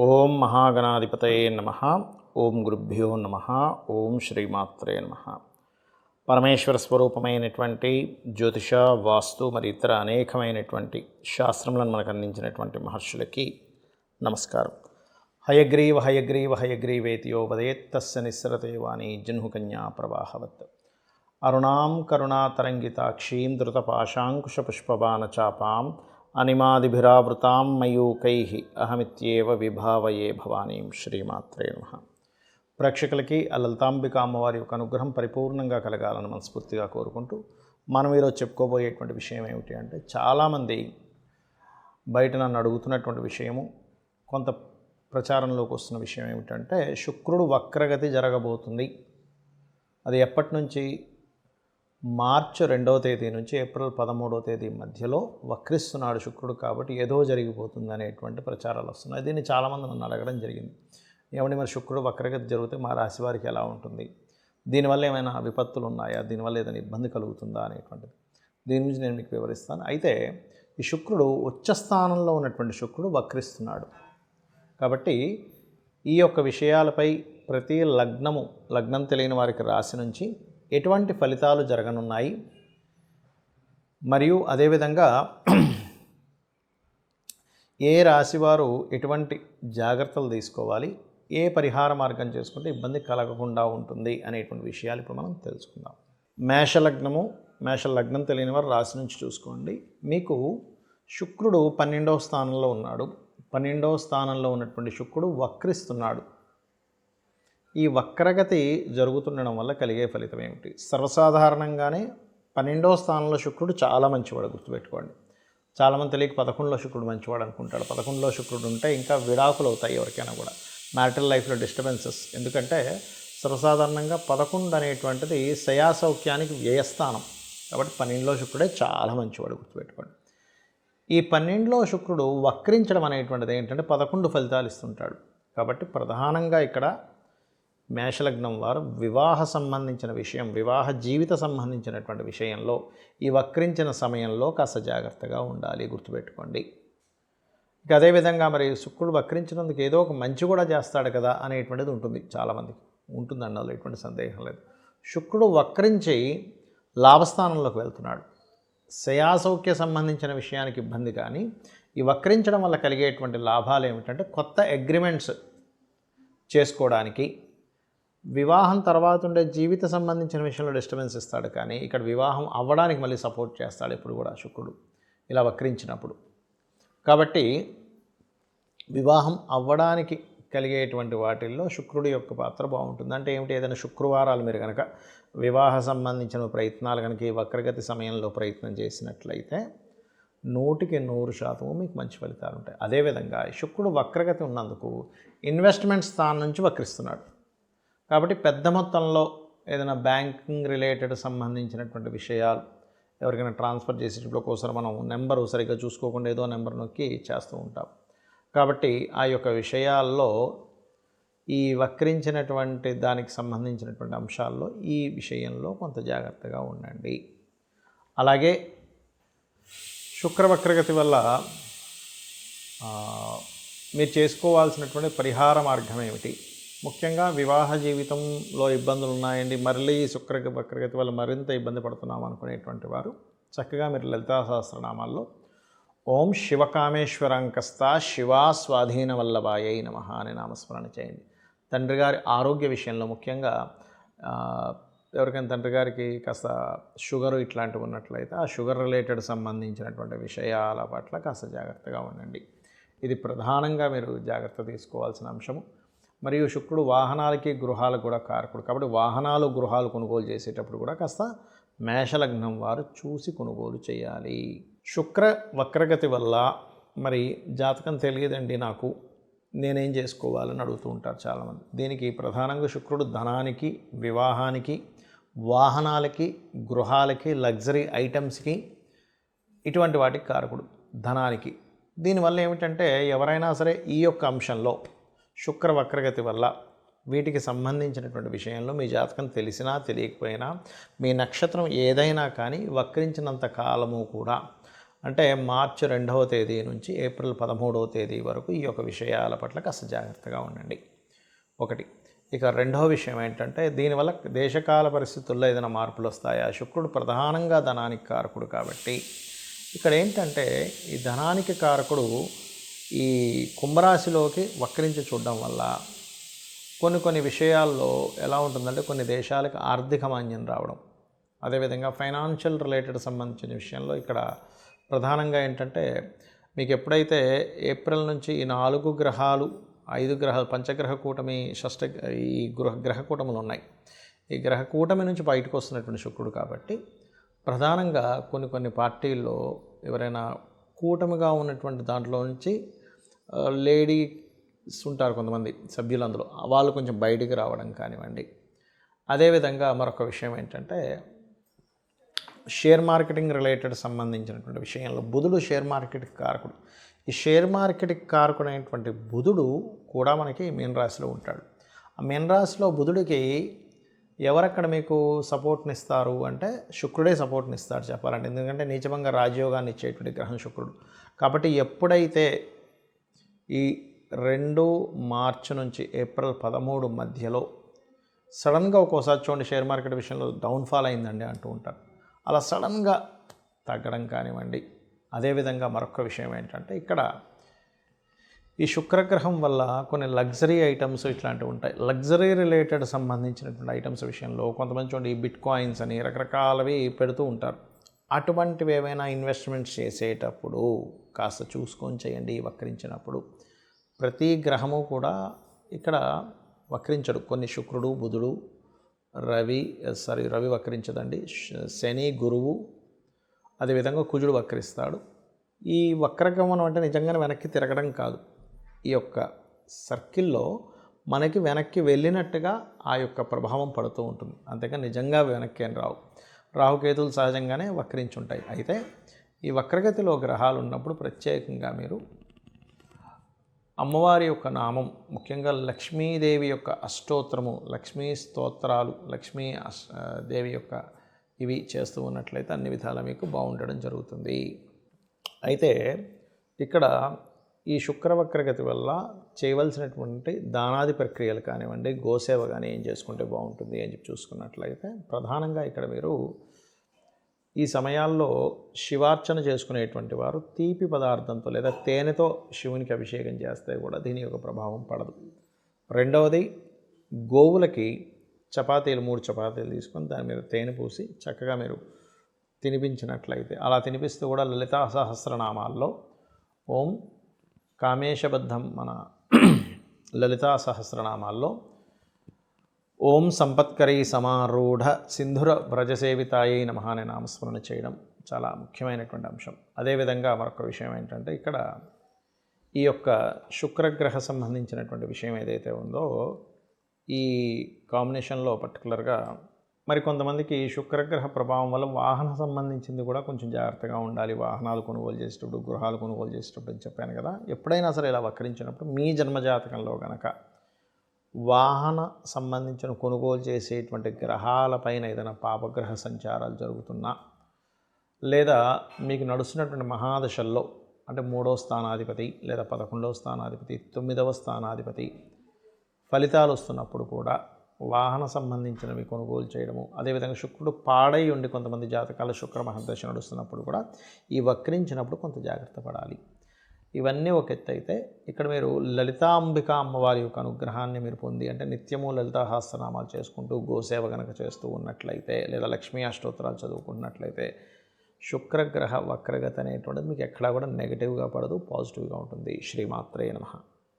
ఓం మహాగణాధిపతయే నమః. ఓం గురుభ్యో నమః. ఓం శ్రీమాత్రే నమః. పరమేశ్వర స్వరూపమైనటువంటి జ్యోతిష, వాస్తు మరి ఇతర అనేకమైనటువంటి శాస్త్రములను మనకు అందించినటువంటి మహర్షులకి నమస్కారం. హయగ్రీవ హయగ్రీవ హయగ్రీవేతియో వదేత్ తస్య నిస్సరతే వాణి జహ్నుకన్యా ప్రవాహవత్. అరుణాం కరుణాతరంగితాక్షీం ధృతపాశాంకుశపుష్పబాణచాపాం అనిమాదిభిరావృతాం మయూకైః అహమిత్యేవ విభావయే భవానీం. శ్రీమాత్రే నమః. ప్రేక్షకులకి ఆ లలితాంబిక అమ్మవారి యొక్క అనుగ్రహం పరిపూర్ణంగా కలగాలని మనస్ఫూర్తిగా కోరుకుంటూ మనం ఈరోజు చెప్పుకోబోయేటువంటి విషయం ఏమిటి అంటే, చాలామంది బయట నన్ను అడుగుతున్నటువంటి విషయము, కొంత ప్రచారంలోకి వస్తున్న విషయం ఏమిటంటే, శుక్రుడు వక్రగతి జరగబోతుంది. అది ఎప్పటి నుంచి? మార్చి 2వ తేదీ నుంచి ఏప్రిల్ 13వ తేదీ మధ్యలో వక్రిస్తున్నాడు శుక్రుడు, కాబట్టి ఏదో జరిగిపోతుంది అనేటువంటి ప్రచారాలు వస్తున్నాయి. దీన్ని చాలామంది నన్ను అడగడం జరిగింది. ఏమండి, మరి శుక్రుడు వక్రగతి జరిగితే మా రాశి వారికి ఎలా ఉంటుంది? దీనివల్ల ఏమైనా విపత్తులు ఉన్నాయా? దీనివల్ల ఏదైనా ఇబ్బంది కలుగుతుందా అనేటువంటిది దీని గురించి నేను మీకు వివరిస్తాను. అయితే ఈ శుక్రుడు ఉచ్చ స్థానంలో ఉన్నటువంటి శుక్రుడు వక్రిస్తున్నాడు కాబట్టి ఈ యొక్క విషయాలపై ప్రతి లగ్నం తెలియని వారికి రాశి నుంచి ఎటువంటి ఫలితాలు జరగనున్నాయి, మరియు అదేవిధంగా ఏ రాశివారు ఎటువంటి జాగ్రత్తలు తీసుకోవాలి, ఏ పరిహార మార్గం చేసుకుంటే ఇబ్బంది కలగకుండా ఉంటుంది అనేటువంటి విషయాలు ఇప్పుడు మనం తెలుసుకుందాం. మేషలగ్నం తెలియని వారు రాశి నుంచి చూసుకోండి. మీకు శుక్రుడు 12వ స్థానంలో ఉన్నాడు. 12వ స్థానంలో ఉన్నటువంటి శుక్రుడు వక్రిస్తున్నాడు. ఈ వక్రగతి జరుగుతుండడం వల్ల కలిగే ఫలితం ఏమిటి? సర్వసాధారణంగానే 12వ స్థానంలో శుక్రుడు చాలా మంచివాడు, గుర్తుపెట్టుకోండి. చాలామంది తెలియక 11లో శుక్రుడు మంచివాడు అనుకుంటాడు. 11లో శుక్రుడు ఉంటే ఇంకా విడాకులు అవుతాయి ఎవరికైనా కూడా, మ్యారిటల్ లైఫ్లో డిస్టర్బెన్సెస్. ఎందుకంటే సర్వసాధారణంగా 11 అనేటువంటిది శయాసౌఖ్యానికి వ్యయస్థానం, కాబట్టి 12లో శుక్రుడే చాలా మంచివాడు, గుర్తుపెట్టుకోండి. ఈ 12లో శుక్రుడు వక్రించడం అనేటువంటిది ఏంటంటే 11 ఫలితాలు ఇస్తుంటాడు. కాబట్టి ప్రధానంగా ఇక్కడ మేషలగ్నం వారు వివాహ సంబంధించిన విషయం, వివాహ జీవిత సంబంధించినటువంటి విషయంలో ఈ వక్రించిన సమయంలో కాస్త జాగ్రత్తగా ఉండాలి, గుర్తుపెట్టుకోండి. ఇక అదేవిధంగా మరి శుక్రుడు వక్రించినందుకు ఏదో ఒక మంచి కూడా చేస్తాడు కదా అనేటువంటిది ఉంటుంది, చాలామందికి ఉంటుందండి, అందులో ఎటువంటి సందేహం లేదు. శుక్రుడు వక్రించి లాభస్థానంలోకి వెళ్తున్నాడు. శయాసౌఖ్య సంబంధించిన విషయానికి ఇబ్బంది, కానీ ఈ వక్రించడం వల్ల కలిగేటువంటి లాభాలు ఏమిటంటే, కొత్త అగ్రిమెంట్స్ చేసుకోవడానికి, వివాహం తర్వాత ఉండే జీవిత సంబంధించిన విషయంలో డిస్టర్బెన్స్ ఇస్తాడు, కానీ ఇక్కడ వివాహం అవ్వడానికి మళ్ళీ సపోర్ట్ చేస్తాడు ఎప్పుడు కూడా శుక్రుడు ఇలా వక్రించినప్పుడు. కాబట్టి వివాహం అవ్వడానికి కలిగేటువంటి వాటిల్లో శుక్రుడి యొక్క పాత్ర బాగుంటుంది. అంటే ఏమిటి? ఏదైనా శుక్రవారాలు మీరు కనుక వివాహ సంబంధించిన ప్రయత్నాలు కనుక ఈ వక్రగతి సమయంలో ప్రయత్నం చేసినట్లయితే 100% మీకు మంచి ఫలితాలు ఉంటాయి. అదేవిధంగా శుక్రుడు వక్రగతి ఉన్నందుకు ఇన్వెస్ట్మెంట్ స్థానం నుంచి వక్రిస్తున్నాడు, కాబట్టి పెద్ద మొత్తంలో ఏదైనా బ్యాంకింగ్ రిలేటెడ్ సంబంధించినటువంటి విషయాలు ఎవరికైనా ట్రాన్స్ఫర్ చేసేటప్పుడు ఒక్కోసారి మనం నెంబరు సరిగ్గా చూసుకోకుండా ఏదో నెంబర్ నొక్కి చేస్తూ ఉంటాం. కాబట్టి ఆ యొక్క విషయాల్లో ఈ వక్రించినటువంటి దానికి సంబంధించినటువంటి అంశాల్లో ఈ విషయంలో కొంత జాగ్రత్తగా ఉండండి. అలాగే శుక్రవక్రగతి వల్ల మీరు చేసుకోవాల్సినటువంటి పరిహార మార్గం ఏమిటి? ముఖ్యంగా వివాహ జీవితంలో ఇబ్బందులు ఉన్నాయండి, మళ్ళీ వక్రగతి వల్ల మరింత ఇబ్బంది పడుతున్నాం అనుకునేటువంటి వారు చక్కగా మీరు లలితా సహస్రనామాల్లో ఓం శివకామేశ్వరాంకస్త శివా స్వాధీన వల్లభాయై నమః అనే నామస్మరణ చేయండి. తండ్రి గారి ఆరోగ్య విషయంలో, ముఖ్యంగా ఎవరికైనా తండ్రి గారికి కాస్త షుగరు ఇట్లాంటివి ఉన్నట్లయితే ఆ షుగర్ రిలేటెడ్ సంబంధించినటువంటి విషయాల పట్ల కాస్త జాగ్రత్తగా ఉండండి. ఇది ప్రధానంగా మీరు జాగ్రత్త తీసుకోవాల్సిన అంశము. మరియు శుక్రుడు వాహనాలకి గృహాలకు కూడా కారకుడు, కాబట్టి వాహనాలు గృహాలు కొనుగోలు చేసేటప్పుడు కూడా కాస్త మేషలగ్నం వారు చూసి కొనుగోలు చేయాలి. శుక్ర వక్రగతి వల్ల మరి జాతకం తెలియదండి నాకు, నేనేం చేసుకోవాలని అడుగుతూ ఉంటారు చాలామంది. దీనికి ప్రధానంగా శుక్రుడు ధనానికి, వివాహానికి, వాహనాలకి, గృహాలకి, లగ్జరీ ఐటమ్స్కి, ఇటువంటి వాటికి కారకుడు ధనానికి. దీనివల్ల ఏమిటంటే, ఎవరైనా సరే ఈ యొక్క అంశంలో శుక్ర వక్రగతి వల్ల వీటికి సంబంధించినటువంటి విషయంలో మీ జాతకం తెలిసినా తెలియకపోయినా, మీ నక్షత్రం ఏదైనా కానీ వక్రించినంత కాలము కూడా అంటే మార్చి 2వ తేదీ నుంచి ఏప్రిల్ 13వ తేదీ వరకు ఈ యొక్క విషయాల పట్ల కాస్త జాగ్రత్తగా ఉండండి. ఒకటి. ఇక రెండవ విషయం ఏంటంటే దీనివల్ల దేశకాల పరిస్థితుల్లో ఏదైనా మార్పులు వస్తాయా? శుక్రుడు ప్రధానంగా ధనానికి కారకుడు కాబట్టి ఇక్కడ ఏంటంటే ఈ ధనానికి కారకుడు ఈ కుంభరాశిలోకి వక్రించి చూడడం వల్ల కొన్ని విషయాల్లో ఎలా ఉంటుందంటే కొన్ని దేశాలకు ఆర్థిక మాంద్యం రావడం, అదేవిధంగా ఫైనాన్షియల్ రిలేటెడ్ సంబంధించిన విషయంలో ఇక్కడ ప్రధానంగా ఏంటంటే మీకు ఎప్పుడైతే ఏప్రిల్ నుంచి ఈ 4 గ్రహాలు 5 గ్రహాలు పంచగ్రహ కూటమి ఈ గ్రహ కూటములు ఉన్నాయి. ఈ గ్రహ కూటమి నుంచి బయటకు వస్తున్నటువంటి శుక్రుడు కాబట్టి ప్రధానంగా కొన్ని పార్టీల్లో ఎవరైనా కూటమిగా ఉన్నటువంటి దాంట్లో నుంచి లేడీస్ ఉంటారు కొంతమంది సభ్యులందులో, వాళ్ళు కొంచెం బయటికి రావడం కానివ్వండి. అదేవిధంగా మరొక విషయం ఏంటంటే షేర్ మార్కెటింగ్ రిలేటెడ్ సంబంధించినటువంటి విషయంలో బుధుడు షేర్ మార్కెట్కి కారకుడు. ఈ షేర్ మార్కెట్కి కారకుడైనటువంటి బుధుడు కూడా మనకి మీన రాశిలో ఉంటాడు. ఆ మీన రాశిలో బుధుడికి ఎవరక్కడ మీకు సపోర్ట్ని ఇస్తారు అంటే శుక్రుడే సపోర్ట్ని ఇస్తాడు చెప్పాలంటే, ఎందుకంటే నీచభంగ రాజయోగాన్ని ఇచ్చేటువంటి గ్రహం శుక్రుడు. కాబట్టి ఎప్పుడైతే ఈ 2 మార్చి నుంచి ఏప్రిల్ 13 మధ్యలో సడన్గా ఒక్కోసారి చూడండి షేర్ మార్కెట్ విషయంలో డౌన్ఫాల్ అయిందండి అంటూ ఉంటారు, అలా సడన్గా తగ్గడం కానివ్వండి. అదేవిధంగా మరొక విషయం ఏంటంటే ఇక్కడ ఈ శుక్రగ్రహం వల్ల కొన్ని లగ్జరీ ఐటమ్స్ ఇట్లాంటివి ఉంటాయి. లగ్జరీ రిలేటెడ్ సంబంధించినటువంటి ఐటమ్స్ విషయంలో కొంతమంది చూడండి ఈ బిట్ కాయిన్స్ అని రకరకాలవి పెడుతూ ఉంటారు. అటువంటివి ఏమైనా ఇన్వెస్ట్మెంట్స్ చేసేటప్పుడు కాస్త చూసుకొని చేయండి. వక్రించినప్పుడు ప్రతి గ్రహము కూడా ఇక్కడ వక్రించడు. కొన్ని శుక్రుడు, బుధుడు, రవి వక్రించదండి, శని, గురువు, అదేవిధంగా కుజుడు వక్రిస్తాడు. ఈ వక్రగమనం అంటే నిజంగానే వెనక్కి తిరగడం కాదు, ఈ యొక్క సర్కిల్లో మనకి వెనక్కి వెళ్ళినట్టుగా ఆ యొక్క ప్రభావం పడుతూ ఉంటుంది, అంతేకాని నిజంగా వెనక్కి అని రావు. రాహుకేతులు సహజంగానే వక్రించుంటాయి. అయితే ఈ వక్రగతిలో గ్రహాలు ఉన్నప్పుడు ప్రత్యేకంగా మీరు అమ్మవారి యొక్క నామం, ముఖ్యంగా లక్ష్మీదేవి యొక్క అష్టోత్తరము, లక్ష్మీ స్తోత్రాలు, దేవి యొక్క ఇవి చేస్తూ ఉన్నట్లయితే అన్ని విధాలా మీకు బాగుండడం జరుగుతుంది. అయితే ఇక్కడ ఈ శుక్రవక్రగతి వల్ల చేయవలసినటువంటి దానాది ప్రక్రియలు కానివ్వండి, గోసేవ కానీ ఏం చేసుకుంటే బాగుంటుంది అని చెప్పి చూసుకున్నట్లయితే ప్రధానంగా ఇక్కడ మీరు ఈ సమయాల్లో శివార్చన చేసుకునేటువంటి వారు తీపి పదార్థంతో లేదా తేనెతో శివునికి అభిషేకం చేస్తే కూడా దీని యొక్క ప్రభావం పడదు. రెండవది, గోవులకి 3 చపాతీలు తీసుకొని దాని మీద తేనె పూసి చక్కగా మీరు తినిపించినట్లయితే, అలా తినిపిస్తూ కూడా లలితా సహస్రనామాల్లో ఓం కామేశబద్ధం మన లలితా సహస్రనామాల్లో ఓం సంపత్కరీ సమారూఢ సింధుర వ్రజసేవితాయై నమః అనే నామస్మరణ చేయడం చాలా ముఖ్యమైనటువంటి అంశం. అదేవిధంగా మరొక విషయం ఏంటంటే ఇక్కడ ఈ యొక్క శుక్రగ్రహ సంబంధించినటువంటి విషయం ఏదైతే ఉందో ఈ కాంబినేషన్లో పర్టికులర్గా కొంతమందికి శుక్రగ్రహ ప్రభావం వల్ల వాహన సంబంధించింది కూడా కొంచెం జాగ్రత్తగా ఉండాలి. వాహనాలు కొనుగోలు చేసేటప్పుడు, గృహాలు కొనుగోలు చేసేటప్పుడు అని చెప్పాను కదా. ఎప్పుడైనా సరే ఇలా వక్రించినప్పుడు మీ జన్మజాతకంలో కనుక వాహన సంబంధించిన కొనుగోలు చేసేటువంటి గ్రహాలపైన ఏదైనా పాపగ్రహ సంచారాలు జరుగుతున్నా, లేదా మీకు నడుస్తున్నటువంటి మహాదశల్లో అంటే 3వ స్థానాధిపతి లేదా 11వ స్థానాధిపతి, 9వ స్థానాధిపతి ఫలితాలు వస్తున్నప్పుడు కూడా వాహన సంబంధించినవి కొనుగోలు చేయడము, అదేవిధంగా శుక్రుడు పాడై ఉండి కొంతమంది జాతకాల శుక్ర మహర్దశ నడుస్తున్నప్పుడు కూడా ఈ వక్రించినప్పుడు కొంత జాగ్రత్త పడాలి. ఇవన్నీ ఒక ఎత్తు అయితే ఇక్కడ మీరు లలితాంబిక అమ్మవారి యొక్క అనుగ్రహాన్ని మీరు పొంది అంటే నిత్యము లలితా సహస్రనామాలు చేసుకుంటూ గోసేవ కనుక చేస్తూ ఉన్నట్లయితే లేదా లక్ష్మీ అష్టోత్తరాలు చదువుకున్నట్లయితే శుక్రగ్రహ వక్రగతి అనేటువంటిది మీకు ఎక్కడా కూడా నెగిటివ్గా పడదు, పాజిటివ్గా ఉంటుంది. శ్రీమాత్రే నమః.